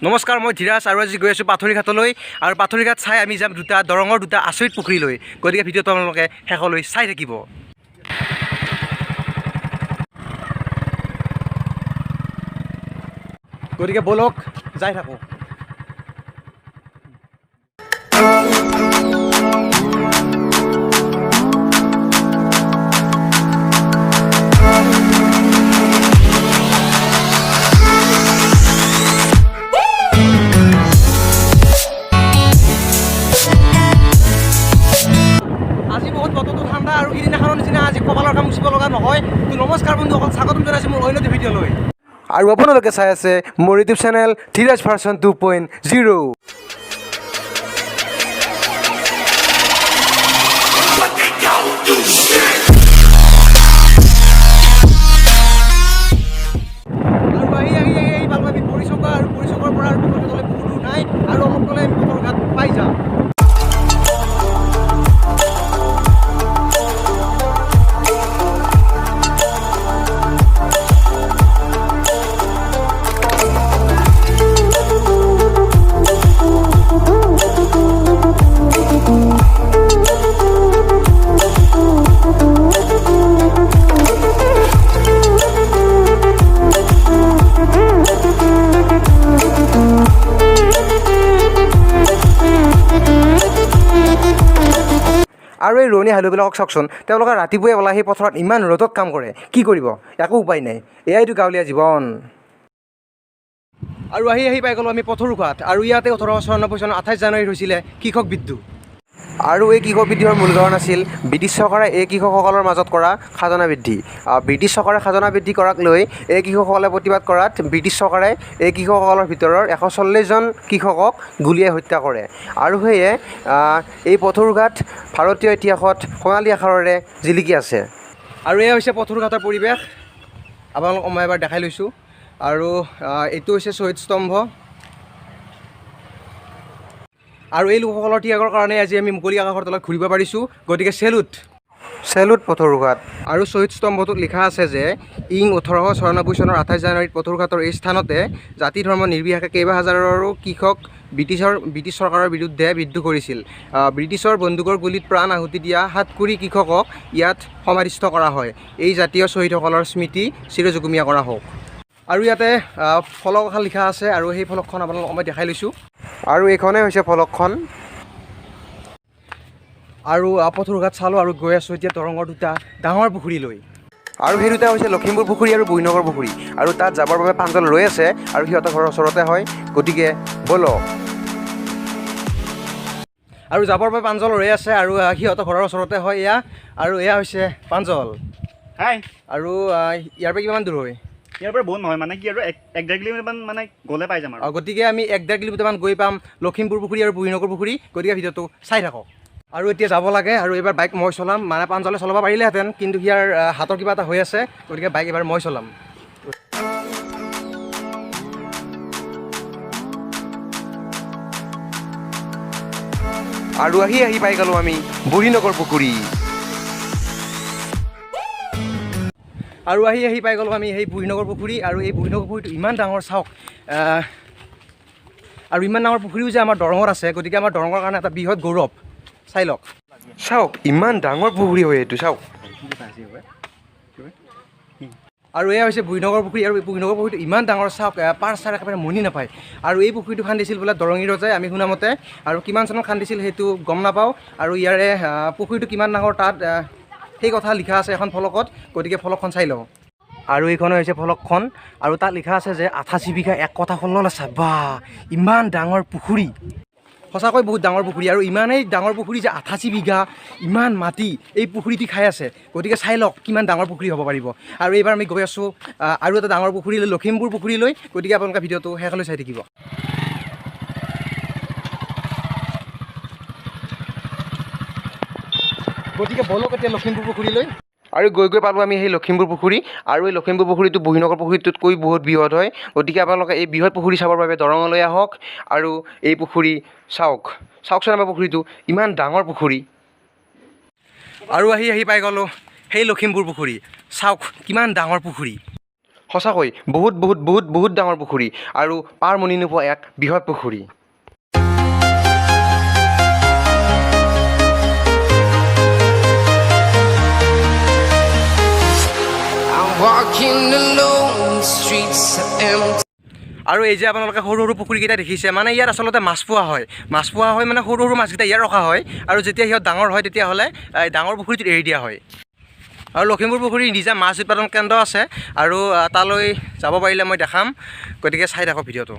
নমস্কাৰ, মই ধীৰাজ আৰু আজি গৈ আছোঁ পাথৰীঘাটলৈ আৰু পাথৰীঘাট চাই আমি যাম দৰঙৰ দুটা আচৰিত পুখুৰীলৈ। গতিকে ভিডিঅ'টো আপোনালোকে শেষলৈ চাই থাকিব। গতিকে ব'লক যাই থাকোঁ। আজি বহুত বতৰটো ঠাণ্ডা আৰু সিদিনাখনৰ নিচিনা আজি কপালৰ কাম মুচিব লগা নহয়। তো নমস্কাৰ বন্ধুসকল, স্বাগতম জনাইছোঁ মোৰ অন্য ভিডিঅ'লৈ। আৰু আপোনালোকে চাই আছে মোৰ ইউটিউব চেনেল ধীৰাজ ভাৰ্চন 2.0। আমি পৰিচকা আৰু পৰিচকৰ পৰা আৰু বহুত দূৰ নাই আৰু অলপ গ'লে আমি পাথৰঘাট পাই যাম। আৰু এই ৰোৱনী হালোবিলাকক চাওকচোন, তেওঁলোকে ৰাতিপুৱাই ওলাই সেই পথাৰত ইমান ৰ'দত কাম কৰে, কি কৰিব? একো উপায় নাই, এয়াইতো গাঁৱলীয়া জীৱন। আৰু আহি পাই গ'লোঁ আমি পথৰুঘাট আৰু ইয়াতে 1894 চনৰ 28 জানুৱাৰীত হৈছিলে কৃষক বিদ্ৰোহ। আৰু এই কৃষক বিদ্ৰোহৰ মূল কাৰণ আছিল ব্ৰিটিছ চৰকাৰে এই কৃষকসকলৰ মাজত কৰা খাজনা বৃদ্ধি। ব্ৰিটিছ চৰকাৰে খাজনা বৃদ্ধি কৰাক লৈ এই কৃষকসকলে প্ৰতিবাদ কৰাত ব্ৰিটিছ চৰকাৰে এই কৃষকসকলৰ ভিতৰৰ 140জন কৃষকক গুলীয়াই হত্যা কৰে। আৰু সেয়ে এই পথৰুঘাট ভাৰতীয় ইতিহাসত সোণালী আখৰেৰে জিলিকি আছে। আৰু এয়া হৈছে পথৰুঘাটৰ পৰিৱেশ, আপোনালোকক মই এবাৰ দেখাই লৈছোঁ। আৰু এইটো হৈছে শ্বহীদ স্তম্ভ। আৰু এই লোকসকলৰ ত্যাগৰ কাৰণে আজি আমি মুকলি আকাশৰ তলত ঘূৰিব পাৰিছোঁ। গতিকে চেলুট পথৰুঘাট। আৰু শ্বহীদ স্তম্ভটোত লিখা আছে যে 1894 চনৰ 28 জানুৱাৰীত পথৰুঘাটৰ এই স্থানতে জাতি ধৰ্ম নিৰ্বিশেষে কেইবাহাজাৰৰো কৃষক ব্ৰিটিছ চৰকাৰৰ বিৰুদ্ধে বিদ্ৰোহ কৰিছিল। ব্ৰিটিছৰ বন্দুকৰ গুলীত প্ৰাণ আহুতি দিয়া 7 কোটি কৃষকক ইয়াত সমাধিস্থ কৰা হয়। এই জাতীয় শ্বহীদসকলৰ স্মৃতি চিৰযুগমীয়া কৰা হওক। আৰু ইয়াতে ফলক এখন লিখা আছে আৰু সেই ফলকখন আপোনালোকক মই দেখাই লৈছোঁ। আৰু এইখনেই হৈছে ফলকখন। আৰু পথৰুঘাট চালোঁ আৰু গৈ আছোঁ এতিয়া দৰঙৰ দুটা ডাঙৰ পুখুৰীলৈ। আৰু সেই দুটা হৈছে লখিমপুৰ পুখুৰী আৰু বুঢ়ীনগৰ পুখুৰী। আৰু তাত যাবৰ বাবে পাঞ্জল ৰৈ আছে আৰু সিহঁতৰ ঘৰৰ ওচৰতে হয়। গতিকে ব'লক। আৰু যাবৰ বাবে পাঞ্জল ৰৈ আছে আৰু সিহঁতৰ ঘৰৰ ওচৰতে হয় এয়া। আৰু এয়া হৈছে পাঞ্জল। হাই। আৰু ইয়াৰ পৰা কিমান দূৰ হয়? ইয়াৰ পৰা বহুত নহয়, মানে কি আৰু 1-1.5 কিলোমিটাৰমান মানে গ'লে পাই যাম আৰু। গতিকে আমি 1-1.5 কিলোমিটাৰমান গৈ পাম লখিমপুৰ পুখুৰী আৰু বুঢ়ীনগৰ পুখুৰী। গতিকে ভিডিঅ'টো চাই থাকক। আৰু এতিয়া যাব লাগে আৰু এইবাৰ বাইক মই চলাম। মানে পাঞ্জলে চলাব পাৰিলেহেঁতেন, কিন্তু ইয়াৰ হাতৰ কিবা এটা হৈ আছে। গতিকে বাইক এবাৰ মই চলাম। আৰু আহি পাই গ'লোঁ আমি বুঢ়ীনগৰ পুখুৰী। আৰু আহি পাই গ'লোঁ আমি সেই বুঢ়ীনগৰ পুখুৰী। আৰু এই বুঢ়ীনগৰ পুখুৰীটো ইমান ডাঙৰ চাওক। আৰু ইমান ডাঙৰ পুখুৰীও যে আমাৰ দৰঙত আছে। গতিকে আমাৰ দৰঙৰ কাৰণে এটা বৃহৎ গৌৰৱ। চাই লওক, চাওক ইমান ডাঙৰ পুখুৰী হয় এইটো, চাওক। আৰু এয়া হৈছে বুঢ়ীনগৰ পুখুৰী। আৰু এই বুঢ়ীনগৰ পুখুৰীটো ইমান ডাঙৰ চাওক, পাৰ চাৰ একেবাৰে মনি নাপায়। আৰু এই পুখুৰীটো খান্দিছিল বোলে দৰঙী ৰজাই, আমি শুনামতে। আৰু কিমান চনত খান্দিছিল সেইটো গম নাপাওঁ। আৰু ইয়াৰে পুখুৰীটো কিমান ডাঙৰ তাত সেই কথা লিখা আছে এখন ফলকত। গতিকে ফলকখন চাই লওঁ। আৰু এইখনে হৈছে ফলকখন। আৰু তাত লিখা আছে যে 88 বিঘা 1 কঠা ফলল আছে। বা ইমান ডাঙৰ পুখুৰী, সঁচাকৈ বহুত ডাঙৰ পুখুৰী। আৰু ইমানেই ডাঙৰ পুখুৰী যে 88 বিঘা ইমান মাটি এই পুখুৰীটি খাই আছে। গতিকে চাই লওক কিমান ডাঙৰ পুখুৰী হ'ব পাৰিব। আৰু এইবাৰ আমি গৈ আছোঁ আৰু এটা ডাঙৰ পুখুৰীলৈ, লখিমপুৰ পুখুৰীলৈ। গতিকে আপোনালোকে ভিডিঅ'টো শেষলৈ চাই থাকিব। গতিকে ব'লক এতিয়া লখিমপুৰ পুখুৰীলৈ। আৰু গৈ পালোঁ আমি সেই লখিমপুৰ পুখুৰী। আৰু এই লখিমপুৰ পুখুৰীটো বুঢ়ীনগৰ পুখুৰীটোতকৈ বহুত বৃহৎ হয়। গতিকে আপোনালোকে এই বৃহৎ পুখুৰী চাবৰ বাবে দৰঙলৈ আহক আৰু এই পুখুৰী চাওকচোন আমাৰ পুখুৰীটো ইমান ডাঙৰ পুখুৰী। আৰু আহি পাই গ'লোঁ সেই লখিমপুৰ পুখুৰী। চাওক কিমান ডাঙৰ পুখুৰী। সঁচাকৈ বহুত বহুত বহুত বহুত ডাঙৰ পুখুৰী আৰু পাৰ মনি নোপোৱা এক বৃহৎ পুখুৰী। আৰু এই যে আপোনালোকে সৰু সৰু পুখুৰীকেইটা দেখিছে মানে ইয়াত আচলতে মাছ পোৱা হয় মানে সৰু সৰু মাছকেইটা ইয়াত ৰখা হয় আৰু যেতিয়া সিহঁত ডাঙৰ হয় তেতিয়াহ'লে ডাঙৰ পুখুৰীটোত এৰি দিয়া হয়। আৰু লখিমপুৰ পুখুৰীৰ নিজা মাছ উৎপাদন কেন্দ্ৰ আছে আৰু তালৈ যাব পাৰিলে মই দেখাম, গতিকে চাই থাকক ভিডিঅ'টো।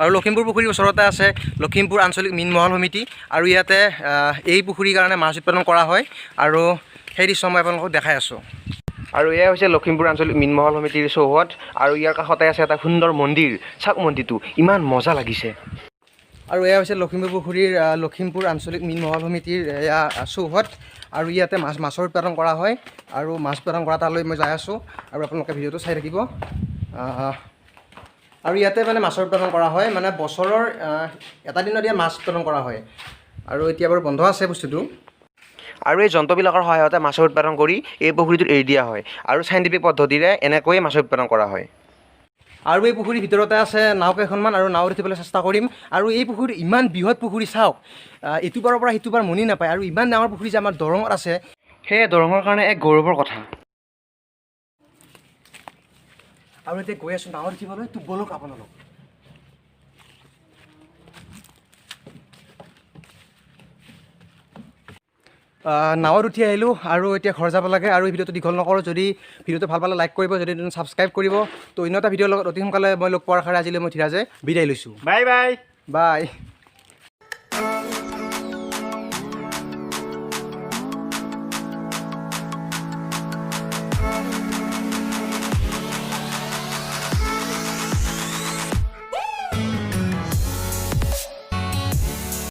আৰু লখিমপুৰ পুখুৰীৰ ওচৰতে আছে লখিমপুৰ আঞ্চলিক মীন মহল সমিতি আৰু ইয়াতে এই পুখুৰীৰ কাৰণে মাছ উৎপাদন কৰা হয় আৰু সেই দৃশ্য মই আপোনালোকক দেখাই আছোঁ। আৰু এয়া হৈছে লখিমপুৰ আঞ্চলিক মীন মহল সমিতিৰ চৌহদ আৰু ইয়াৰ কাষতে আছে এটা সুন্দৰ মন্দিৰ। চাওক মন্দিৰটো ইমান মজা লাগিছে। আৰু এয়া হৈছে লখিমপুৰ পুখুৰীৰ লখিমপুৰ আঞ্চলিক মীন মহল সমিতিৰ এয়া চৌহদ আৰু ইয়াতে মাছৰ উৎপাদন কৰা হয় আৰু মাছ উৎপাদন কৰা তালৈ মই যাই আছোঁ আৰু আপোনালোকে ভিডিঅ'টো চাই থাকিব। আৰু ইয়াতে মানে মাছৰ উৎপাদন কৰা হয় মানে বছৰৰ এটা দিনত ইয়াত মাছ উৎপাদন কৰা হয় আৰু এতিয়া বাৰু বন্ধ আছে বস্তুটো। আৰু এই যন্ত্ৰবিলাকৰ সহায়তে মাছৰ উৎপাদন কৰি এই পুখুৰীটোত এৰি দিয়া হয় আৰু চাইণ্টিফিক পদ্ধতিৰে এনেকৈয়ে মাছৰ উৎপাদন কৰা হয়। আৰু এই পুখুৰীৰ ভিতৰতে আছে নাও কেইখনমান আৰু নাও উঠিবলৈ চেষ্টা কৰিম। আৰু এই পুখুৰীটো ইমান বৃহৎ পুখুৰী চাওক, ইটো পাৰৰ পৰা সিটো পাৰ মনি নাপায় আৰু ইমান ডাঙৰ পুখুৰী যে আমাৰ দৰঙত আছে, সেয়ে দৰঙৰ কাৰণে এক গৌৰৱৰ কথা। আৰু এতিয়া গৈ আছোঁ নাৱত উঠিবলৈ, তো বলক আপোনালোক। নাৱত উঠি আহিলোঁ আৰু এতিয়া ঘৰ যাব লাগে। আৰু এই ভিডিঅ'টো দীঘল নকৰোঁ, যদি ভিডিঅ'টো ভাল পালে লাইক কৰিব, যদি ছাবস্ক্ৰাইব কৰিব। তো অন্য এটা ভিডিঅ'ৰ লগত অতি সোনকালে মই লগ পোৱাৰ আশাৰে আজিলৈ মই ধীৰাজে বিদায় লৈছোঁ। Bye bye bye.